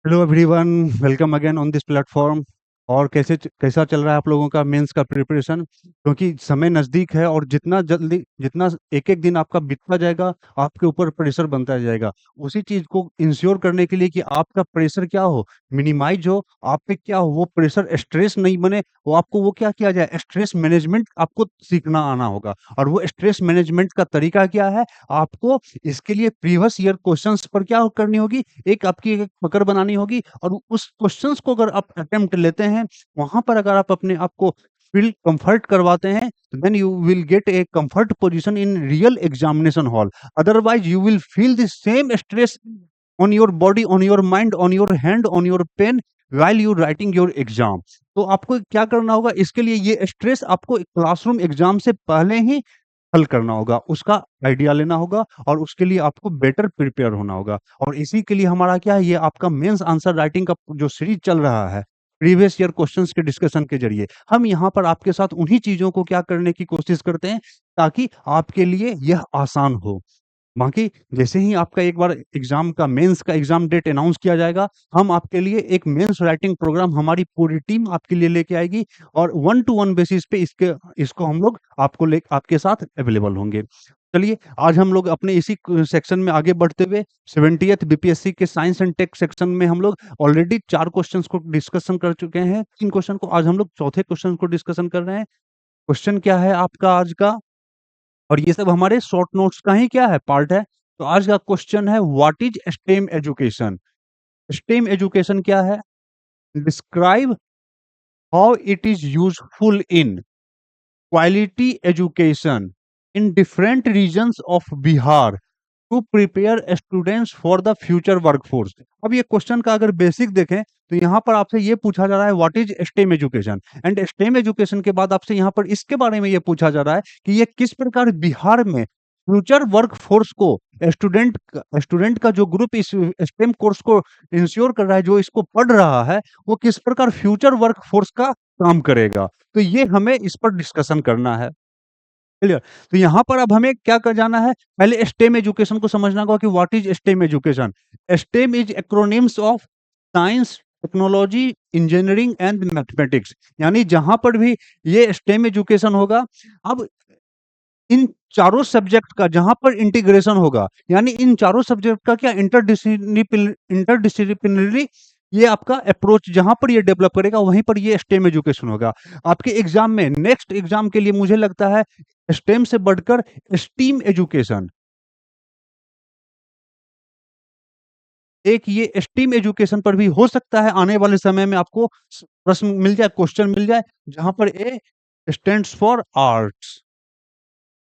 Hello everyone, welcome again on this platform. और कैसा चल रहा है आप लोगों का मेंस का प्रिपरेशन? क्योंकि समय नज़दीक है और जितना जल्दी जितना एक एक दिन आपका बीतता जाएगा, आपके ऊपर प्रेशर बनता जाएगा। उसी चीज़ को इंश्योर करने के लिए कि आपका प्रेशर क्या हो, मिनिमाइज हो, आप पे क्या हो, वो प्रेशर स्ट्रेस नहीं बने, वो आपको वो क्या किया जाए, स्ट्रेस मैनेजमेंट आपको सीखना आना होगा। और वो स्ट्रेस मैनेजमेंट का तरीका क्या है, आपको इसके लिए प्रीवियस ईयर क्वेश्चंस पर क्या करनी होगी, एक आपकी एक पकड़ बनानी होगी। और उस क्वेश्चंस को अगर आप अटेम्प्ट लेते हैं, वहां पर अगर आप अपने आप को फील कंफर्ट करवाते हैं, then you will get a comfort position in real examination hall. Otherwise you will feel the same stress on your body, on your mind, on your hand, on your pen while you writing your exam. तो आपको क्या करना होगा, इसके लिए ये stress आपको classroom exam से पहले ही हल करना होगा, उसका आइडिया लेना होगा और उसके लिए आपको बेटर प्रिपेयर होना होगा। और इसी के लिए हमारा क्या है, ये आपका मेंस आंसर राइटिंग का जो सीरीज चल रहा है, प्रीवियस ईयर क्वेश्चंस के डिस्कशन के जरिए हम यहाँ पर आपके साथ उन्हीं चीजों को क्या करने की कोशिश करते हैं, ताकि आपके लिए यह आसान हो। बाकी जैसे ही आपका एक बार एग्जाम का मेंस का एग्जाम डेट अनाउंस किया जाएगा, हम आपके लिए एक मेंस राइटिंग प्रोग्राम, हमारी पूरी टीम आपके लिए लेके आएगी। और वन टू वन बेसिस पे इसको हम लोग आपके साथ अवेलेबल होंगे। चलिए, आज हम लोग अपने इसी सेक्शन में आगे बढ़ते हुए 70th बीपीएससी के साइंस एंड टेक सेक्शन में हम लोग ऑलरेडी 4 क्वेश्चंस को डिस्कशन कर चुके हैं, 3 क्वेश्चन को, आज हम लोग चौथे क्वेश्चन को डिस्कशन कर रहे हैं। क्वेश्चन क्या है आपका आज का, और ये सब हमारे शॉर्ट नोट्स का ही क्या है, पार्ट है। तो आज का क्वेश्चन है, what is STEM education? STEM education क्या है? Describe how it is useful in quality education in different regions of Bihar to prepare students for the future workforce. अब ये क्वेश्चन का अगर बेसिक देखें, तो यहाँ पर आपसे ये पूछा जा रहा है, what is STEM education. And stem education के बाद आपसे यहाँ पर इसके बारे में ये पूछा जा रहा है कि ये किस प्रकार बिहार में फ्यूचर वर्कफोर्स को, स्टूडेंट का जो ग्रुप इस स्टेम कोर्स को इंश्योर कर रहा है, जो इसको पढ़ रहा है, वो किस प्रकार फ्यूचर वर्कफोर्स का काम करेगा। तो ये हमें इस पर डिस्कशन करना है। क्लियर? तो यहाँ पर अब हमें क्या कर जाना है, पहले स्टेम एजुकेशन को समझना होगा कि what is STEM education. Stem is acronyms of science, technology, engineering and mathematics. यानी जहां पर भी ये स्टेम एजुकेशन होगा, अब इन चारों सब्जेक्ट का जहां पर इंटीग्रेशन होगा, यानी इन चारों सब्जेक्ट का क्या, इंटरडिसिप्लिनरी ये आपका अप्रोच जहां पर ये डेवलप करेगा, वहीं पर ये स्टेम एजुकेशन होगा। आपके एग्जाम में, नेक्स्ट एग्जाम के लिए मुझे लगता है स्टेम से बढ़कर स्टीम एजुकेशन, एक ये स्टीम एजुकेशन पर भी हो सकता है आने वाले समय में आपको प्रश्न मिल जाए, क्वेश्चन मिल जाए, जहां पर ए स्टैंड्स फॉर आर्ट्स।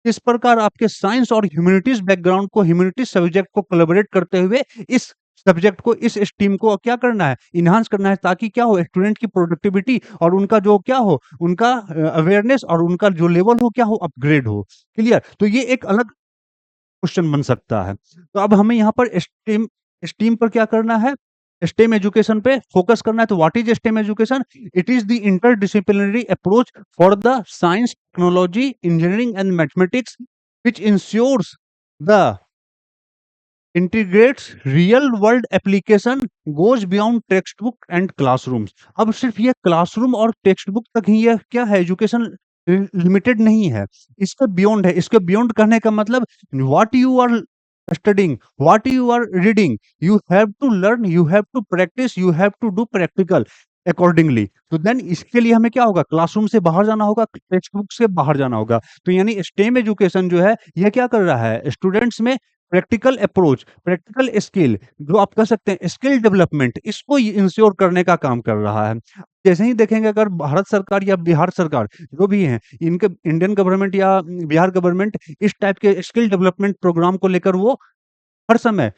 इस प्रकार आपके साइंस और ह्यूमैनिटीज बैकग्राउंड को, ह्यूमैनिटीज सब्जेक्ट को कोलैबोरेट करते हुए इस सब्जेक्ट को, इस स्ट्रीम को क्या करना है, इन्हांस करना है, ताकि क्या हो, स्टूडेंट की प्रोडक्टिविटी और उनका जो क्या हो, उनका अवेयरनेस और उनका जो लेवल हो, क्या हो, अपग्रेड हो। क्लियर? तो ये एक अलग क्वेश्चन बन सकता है। तो अब हमें यहाँ पर स्टेम स्टीम पर क्या करना है, स्टेम एजुकेशन पे फोकस करना है। तो what is STEM education? It is the interdisciplinary approach for the science, technology, engineering and mathematics which ensures the integrates real world application, goes beyond textbook and classrooms। अब सिर्फ ये classroom और text book तक ही ये क्या है, education limited नहीं है, इसके बियॉन्ड है। इसके बियॉन्ड कहने का मतलब, what you are studying, what you are reading, you have to learn, you have to practice, you have to do practical accordingly। तो देन इसके लिए हमें क्या होगा, क्लासरूम से बाहर जाना होगा, टेक्स्ट बुक से बाहर जाना होगा। तो यानी स्टेम एजुकेशन जो है, यह क्या कर रहा है, स्टूडेंट्स में प्रैक्टिकल अप्रोच, प्रैक्टिकल स्किल, जो आप कह सकते हैं स्किल डेवलपमेंट, इसको इंश्योर करने का काम कर रहा है। जैसे ही देखेंगे, अगर भारत सरकार या बिहार सरकार जो भी है, इनके इंडियन गवर्नमेंट या बिहार गवर्नमेंट इस टाइप के स्किल डेवलपमेंट प्रोग्राम को लेकर वो हर समय,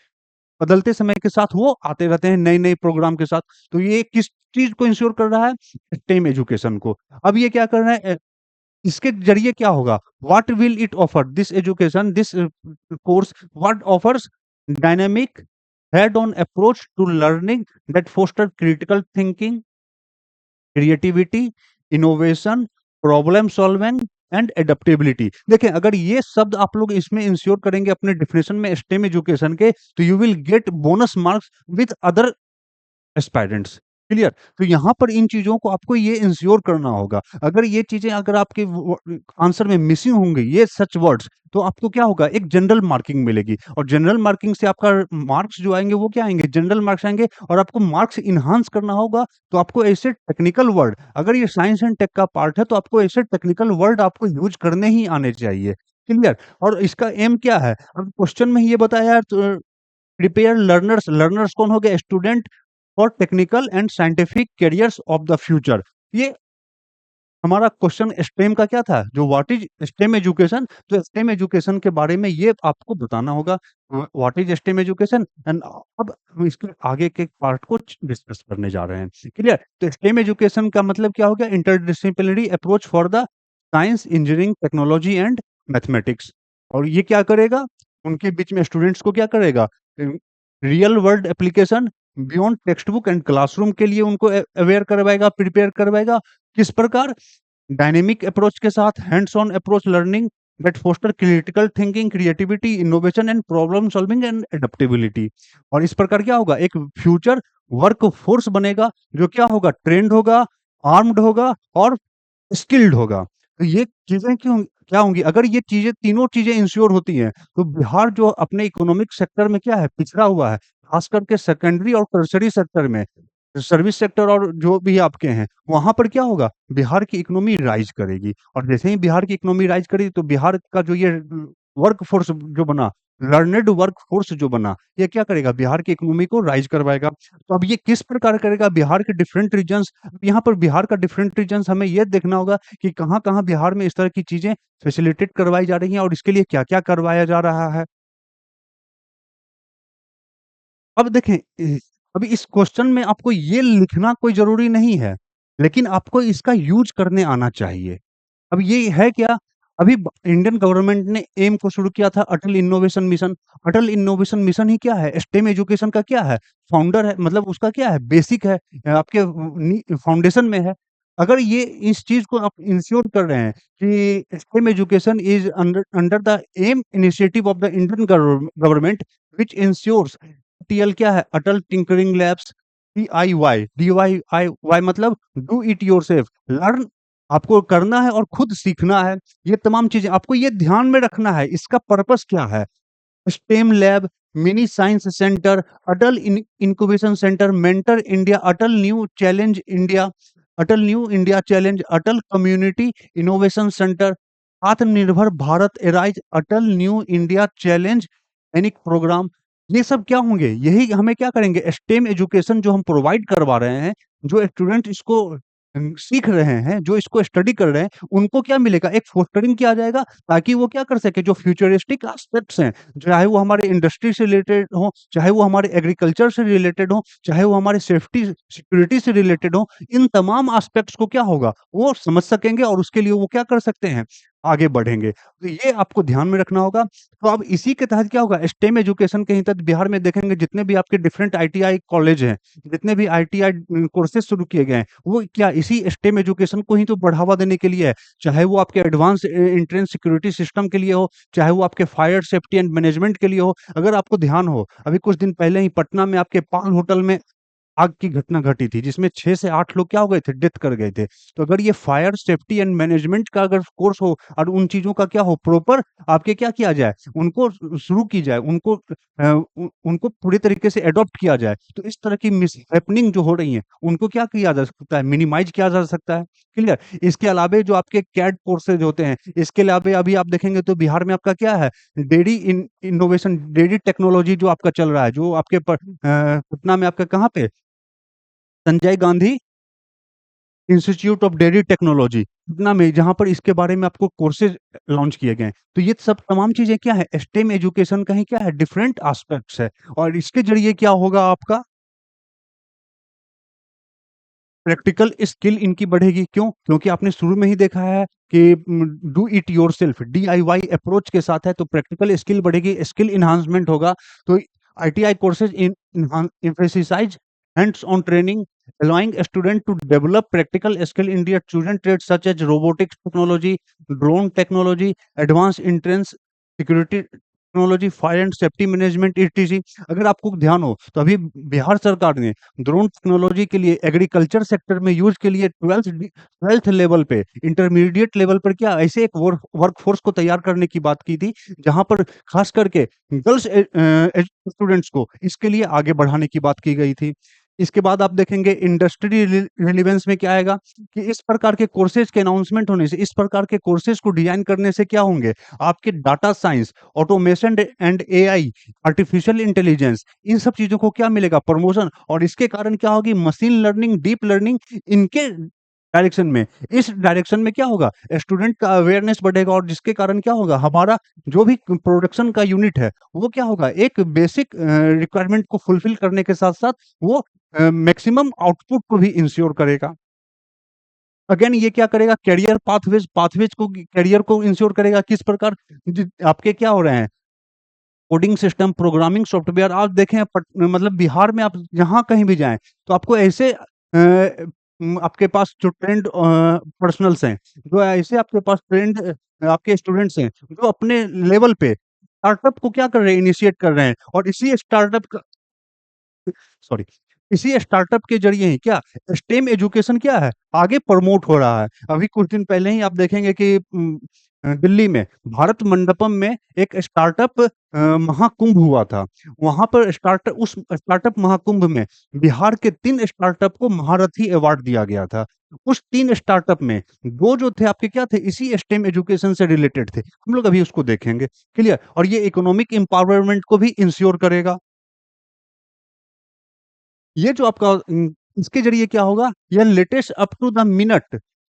बदलते समय के साथ वो आते रहते हैं नए नए प्रोग्राम के साथ। तो ये किस चीज को इंश्योर कर रहा है, स्टेम एजुकेशन को। अब ये क्या कर रहा है, इसके जरिए क्या होगा, what will it offer, this education, this course what offers dynamic head on approach to learning that foster critical thinking, creativity, innovation, problem solving and adaptability. देखें, अगर ये शब्द आप लोग इसमें इंश्योर करेंगे अपने डिफिनेशन में स्टेम एजुकेशन के, तो you will gate bonus marks with other aspirants, clear? तो यहाँ पर इन चीज़ों को आपको ये इंश्योर करना होगा। अगर ये चीज़ें अगर आपके आंसर में मिसिंग होंगी, ये सच वर्ड्स, तो आपको क्या होगा, एक जनरल मार्किंग मिलेगी और जनरल मार्किंग से आपका मार्क्स जो आएँगे वो क्या आएँगे, जनरल मार्क्स आएँगे और आपको मार्क्स एनहांस करना होगा, तो आपको ऐसे टेक्निकल वर्ड, अगर ये साइंस एंड टेक का पार्ट है, तो आपको ऐसे टेक्निकल वर्ड आपको यूज़ करने ही आने चाहिए, क्लियर? और इसका एम क्या है? अब क्वेश्चन में ही ये बताया है, तो प्रिपेयर लर्नर्स, लर्नर्स कौन हो गए? Student for technical and scientific carriers of the future. ये हमारा क्वेश्चन स्टेम का क्या था? जो व्हाट इज स्टेम एजुकेशन, तो स्टेम एजुकेशन के बारे में ये आपको बताना होगा, what is STEM education and अब हम इसके आगे के पार्ट को डिस्कस करने जा रहे हैं, क्लियर? तो स्टेम एजुकेशन का मतलब क्या हो गया? Interdisciplinary approach for the science, engineering, technology and mathematics. और ये क्या करेगा? उनके बीच में स्टूडेंट्स को क्या करेगा? Real world application beyond text book and classroom के लिए उनको अवेयर करवाएगा, प्रिपेयर करवाएगा। किस प्रकार? डायनेमिक अप्रोच के साथ, hands on approach learning that foster critical thinking, creativity, innovation and problem solving and adaptability. और इस प्रकार क्या होगा? एक फ्यूचर वर्क फोर्स बनेगा, जो क्या होगा? ट्रेंड होगा, आर्म्ड होगा और स्किल्ड होगा। तो ये चीज़ें क्यों क्या होंगी? अगर ये चीज़ें, तीनों चीज़ें इंश्योर होती हैं, तो बिहार जो अपने इकोनॉमिक सेक्टर में क्या है? पिछड़ा हुआ है। खास करके सेकेंडरी और टर्शियरी सेक्टर में, सर्विस सेक्टर और जो भी आपके हैं, वहाँ पर क्या होगा? बिहार की इकोनॉमी राइज़ करेगी और जैसे ही बिहार की इकोनॉमी राइज़ करेगी, तो बिहार का जो ये वर्क फोर्स जो बना, लर्नेड वर्क फोर्स जो बना, ये क्या करेगा? बिहार की इकोनॉमी को राइज़ करवाएगा। तो अब ये किस प्रकार करेगा? बिहार के डिफरेंट रीजन्स, यहाँ पर बिहार का डिफरेंट रीजन्स हमें ये देखना होगा कि कहाँ-कहाँ बिहार में इस तरह की चीज़ें फैसिलिटेट करवाई जा रही हैं और इसके लिए क्या-क्या करवाया जा रहा है। अब देखें, अभी इस क्वेश्चन में आपको ये लिखना कोई ज़रूरी नहीं है, लेकिन आपको इसका यूज़ करने आना चाहिए। अब ये है क्या? अभी ब इंडियन गवर्नमेंट ने एम को शुरू किया था, अटल इनोवेशन मिशन। अटल इनोवेशन मिशन ही क्या है? स्टेम एजुकेशन का क्या है? फाउंडर है, मतलब उसका क्या है? बेसिक है, आपके नी फाउंडेशन में है। अगर ये इस चीज़ को आप इंश्योर कर रहे हैं कि STEM education is under under the AIM initiative of the Indian government which ensures, TL क्या है? Atal tinkering labs, DIY, DIIY मतलब डू इट योरसेल्फ, लर्न, आपको करना है और खुद सीखना है। ये तमाम चीज़ें आपको ये ध्यान में रखना है, इसका पर्पस क्या है? STEM lab, mini science centre, Atal incubation centre, mentor India, Atal new India challenge, Atal community innovation centre, Aatmanirbhar Bharat arise, Atal new India challenge, ANIC programme. ये सब क्या होंगे? यही हमें क्या करेंगे? स्टेम एजुकेशन जो हम प्रोवाइड करवा रहे हैं, जो स्टूडेंट इसको सीख रहे हैं, जो इसको स्टडी कर रहे हैं, उनको क्या मिलेगा? एक फोस्टरिंग किया जाएगा, ताकि वो क्या कर सके? जो फ्यूचरिस्टिक एस्पेक्ट्स हैं, चाहे वो हमारे इंडस्ट्री से रिलेटेड हो, चाहे वो हमारे एग्रीकल्चर से रिलेटेड हो, चाहे वो हमारे सेफ्टी सिक्योरिटी से रिलेटेड हो, इन तमाम एस्पेक्ट्स को क्या होगा? वो समझ सकेंगे और उसके लिए वो क्या कर सकते हैं? आगे बढ़ेंगे। तो ये आपको ध्यान में रखना होगा। तो अब इसी के तहत क्या होगा? स्टेम एजुकेशन के ही तहत बिहार में देखेंगे, जितने भी आपके डिफरेंट आईटीआई कॉलेज हैं, जितने भी आईटीआई कोर्सेज़ शुरू किए गए हैं, वो क्या इसी स्टेम एजुकेशन को ही तो बढ़ावा देने के लिए है। चाहे वो आपके एडवांस एंट्रेंस सिक्योरिटी सिस्टम के लिए हो, चाहे वो आपके फायर सेफ्टी एंड मैनेजमेंट के लिए हो। अगर आपको ध्यान हो, अभी कुछ दिन पहले ही पटना में आपके पाल होटल में आग की घटना घटी थी, जिसमें 6 से 8 लोग क्या हो गए थे? डेथ कर गए थे। तो अगर ये फायर सेफ्टी एंड मैनेजमेंट का अगर कोर्स हो और उन चीज़ों का क्या हो, प्रॉपर आपके क्या किया जाए? उनको शुरू की जाए, उनको उनको पूरे तरीके से एडॉप्ट किया जाए, तो इस तरह की मिसहैपनिंग जो हो रही है, उनको क्या किया जा सकता है? मिनिमाइज़ किया जा सकता है, क्लियर? इसके अलावे जो आपके कैट कोर्सेज़ होते हैं, इसके अलावे अभी आप देखेंगे तो बिहार में आपका क्या है? डेयरी इनोवेशन, डेयरी टेक्नोलॉजी जो आपका चल रहा है, जो आपके पटना में आपका कहाँ पे? Sanjay Gandhi institute of dairy technology Patna में, जहाँ पर इसके बारे में आपको कोर्सेज लॉन्च किए गए हैं। तो ये सब तमाम चीज़ें क्या है? स्टेम एजुकेशन का ही क्या है? डिफरेंट एस्पेक्ट्स है और इसके ज़रिए क्या होगा आपका? प्रैक्टिकल स्किल इनकी बढ़ेगी। क्यों? क्योंकि आपने शुरू में ही देखा है कि do it yourself, DIY approach के साथ है, तो प्रैक्टिकल स्किल बढ़ेगी, स्किल एनहांसमेंट होगा। तो ITI courses emphasize hands-on training, allowing student to develop practical skill in their chosen trades such as robotics technology, drone technology, advanced entrance security technology, fire and safety management etc. अगर आपको ध्यान हो तो अभी बिहार सरकार ने ड्रोन टेक्नोलॉजी के लिए एग्रीकल्चर सेक्टर में यूज के लिए ट्वेल्थ लेवल पे, इंटरमीडिएट लेवल पर क्या ऐसे एक वर्कफोर्स को तैयार करने की बात की थी, जहां पर खास करके गर्ल्स स्टूडेंट्स को इसके लिए आगे बढ़ाने की बात की गई थी। इसके बाद आप देखेंगे इंडस्ट्री रिलेवेंस में क्या आएगा कि इस प्रकार के कोर्सेज के अनाउंसमेंट होने से, इस प्रकार के कोर्सेज को डिजाइन करने से क्या होंगे, आपके data science, automation and AI, artificial intelligence, इन सब चीजों को क्या मिलेगा, प्रमोशन। और इसके कारण क्या होगी, मशीन लर्निंग, डीप लर्निंग, इनके डायरेक्शन में, इस डायरेक्शन में क्या होगा, स्टूडेंट का अवेयरनेस बढ़ेगा, और जिसके कारण क्या होगा, हमारा जो भी प्रोडक्शन का यूनिट है वो क्या होगा, एक बेसिक रिक्वायरमेंट को फुलफिल करने के साथ साथ वो मैक्सिमम आउटपुट को भी इंश्योर करेगा। अगेन ये क्या करेगा, करियर पाथवेज, पाथवेज को, करियर को इंश्योर करेगा। किस प्रकार, आपके क्या हो रहे हैं, कोडिंग सिस्टम, प्रोग्रामिंग सॉफ्टवेयर। आप देखें मतलब बिहार में आप जहाँ कहीं भी जाएं तो आपको ऐसे आपके पास जो ट्रेंड पर्सनल्स हैं, जो ऐसे आपके पास ट्रेंड आपके स्टूडेंट्स हैं, जो अपने लेवल पे स्टार्टअप को क्या कर रहे हैं, इनिशिएट कर रहे हैं, और इसी स्टार्टअप का, सॉरी, इसी स्टार्टअप के जरिए ही क्या स्टेम एजुकेशन क्या है, आगे प्रमोट हो रहा है। अभी कुछ दिन पहले ही आप देखेंगे कि दिल्ली में भारत मंडपम में एक स्टार्टअप महाकुंभ हुआ था। वहां पर उस स्टार्टअप महाकुंभ में बिहार के 3 स्टार्टअप को महारथी अवार्ड दिया गया था। उस 3 स्टार्टअप में 2 जो थे आपके क्या थे, इसी स्टेम एजुकेशन से रिलेटेड थे। हम लोग अभी उसको देखेंगे, क्लियर। और ये इकोनॉमिक एम्पावरमेंट को भी इंश्योर करेगा। ये जो आपका इसके ज़रिए क्या होगा, यह latest up to the minute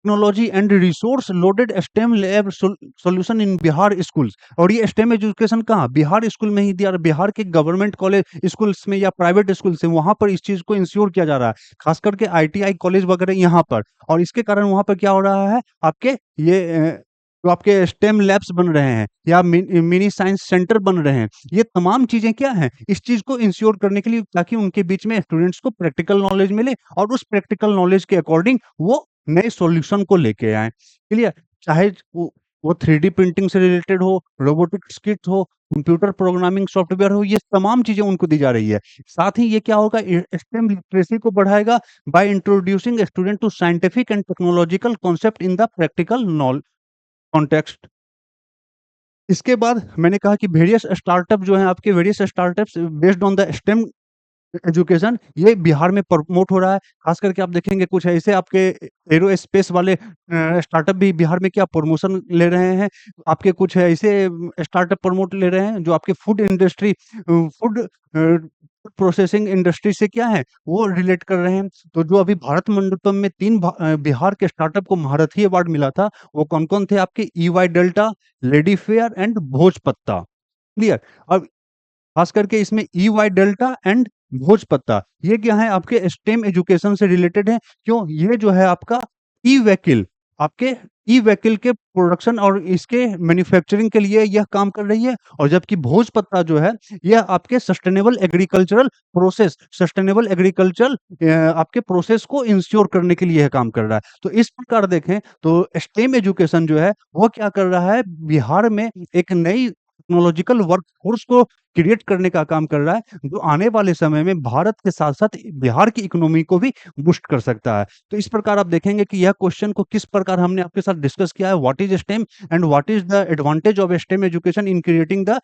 technology and resource loaded STEM lab solution in Bihar schools. और ये स्टेम एजुकेशन कहाँ, बिहार स्कूल में ही दिया, बिहार के गवर्नमेंट कॉलेज स्कूल्स में या प्राइवेट स्कूल से, वहां पर इस चीज को इंश्योर किया जा रहा है, खास करके आईटीआई कॉलेज वगैरह यहाँ पर। और इसके कारण वहां पर क्या हो रहा है, आपके ये जो आपके स्टेम लैब्स बन रहे हैं या मिनी साइंस सेंटर बन रहे हैं, ये तमाम चीजें क्या हैं, इस चीज को इंश्योर करने के लिए, ताकि उनके बीच में स्टूडेंट्स को प्रैक्टिकल नॉलेज मिले और उस प्रैक्टिकल नॉलेज के अकॉर्डिंग वो नए सॉल्यूशन को लेके आए। क्लियर। चाहे वो 3D प्रिंटिंग से रिलेटेड हो, रोबोटिक स्किट हो, कंप्यूटर प्रोग्रामिंग सॉफ्टवेयर हो, ये तमाम चीजें उनको दी जा रही है। साथ ही ये क्या होगा, स्टेम लिटरेसी को बढ़ाएगा by introducing student to scientific and technological concept in the practical context. इसके बाद मैंने कहा कि वेरियस स्टार्टअप जो हैं आपके, various startups based on the stem education, ये बिहार में प्रमोट हो रहा है। खास करके आप देखेंगे कुछ ऐसे आपके एरोस्पेस वाले स्टार्टअप भी बिहार में क्या प्रमोशन ले रहे हैं। आपके कुछ ऐसे स्टार्टअप प्रमोट ले रहे हैं जो आपके food industry, food processing industry से क्या है, वो रिलेट कर रहे हैं। तो जो अभी भारत मंडपम में 3 बिहार के स्टार्टअप को महारथी अवार्ड मिला था, वो कौन-कौन थे आपके, EY delta, lady fair and भोजपत्ता। क्लियर। अब खास करके इसमें ईवाई डेल्टा एंड भोजपत्ता, ये क्या है, आपके स्टेम एजुकेशन से रिलेटेड है। क्यों, ये जो है आपका ई व्हीकल, आपके ई व्हीकल के प्रोडक्शन और इसके मैन्युफैक्चरिंग के लिए यह काम कर रही है। और जबकि भोजपत्ता जो है, यह आपके sustainable agricultural process, sustainable agriculture आपके प्रोसेस को इंश्योर करने के लिए यह काम कर रहा है। तो इस प्रकार देखें तो स्टेम एजुकेशन जो है वो क्या कर रहा है, बिहार में एक नई टेक्नोलॉजिकल वर्कफोर्स को क्रिएट करने का काम कर रहा है, जो आने वाले समय में भारत के साथ-साथ बिहार की इकोनॉमी को भी बूस्ट कर सकता है। तो इस प्रकार आप देखेंगे कि यह क्वेश्चन को किस प्रकार हमने आपके साथ डिस्कस किया है, what is stem and what is the advantage of stem education in creating the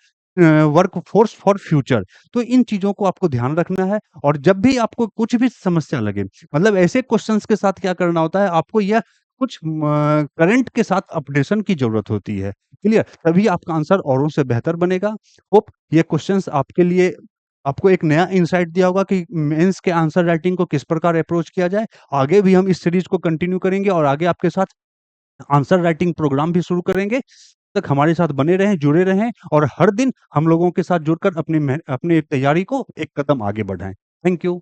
workforce for future. तो इन चीज़ों को आपको ध्यान रखना है, और जब भी आपको कुछ भी समस्या लगे, मतलब ऐसे क्वेश्चंस के साथ क्या करना होता है, आपको यह कुछ करंट के साथ अपडेशन की ज़रूरत होती है। क्लियर? तभी आपका आंसर औरों से बेहतर बनेगा। होप ये क्वेश्चंस आपके लिए, आपको एक नया इनसाइट दिया होगा कि मेंस के आंसर राइटिंग को किस प्रकार अप्रोच किया जाए। आगे भी हम इस सीरीज़ को कंटिन्यू करेंगे और आगे आपके साथ आंसर राइटिंग प्रोग्राम भी शुरू करेंगे। तब तक हमारे साथ बने रहें, जुड़े रहें, और हर दिन हम लोगों के साथ जुड़कर अपनी तैयारी को एक कदम आगे बढ़ाएँ। Thank you.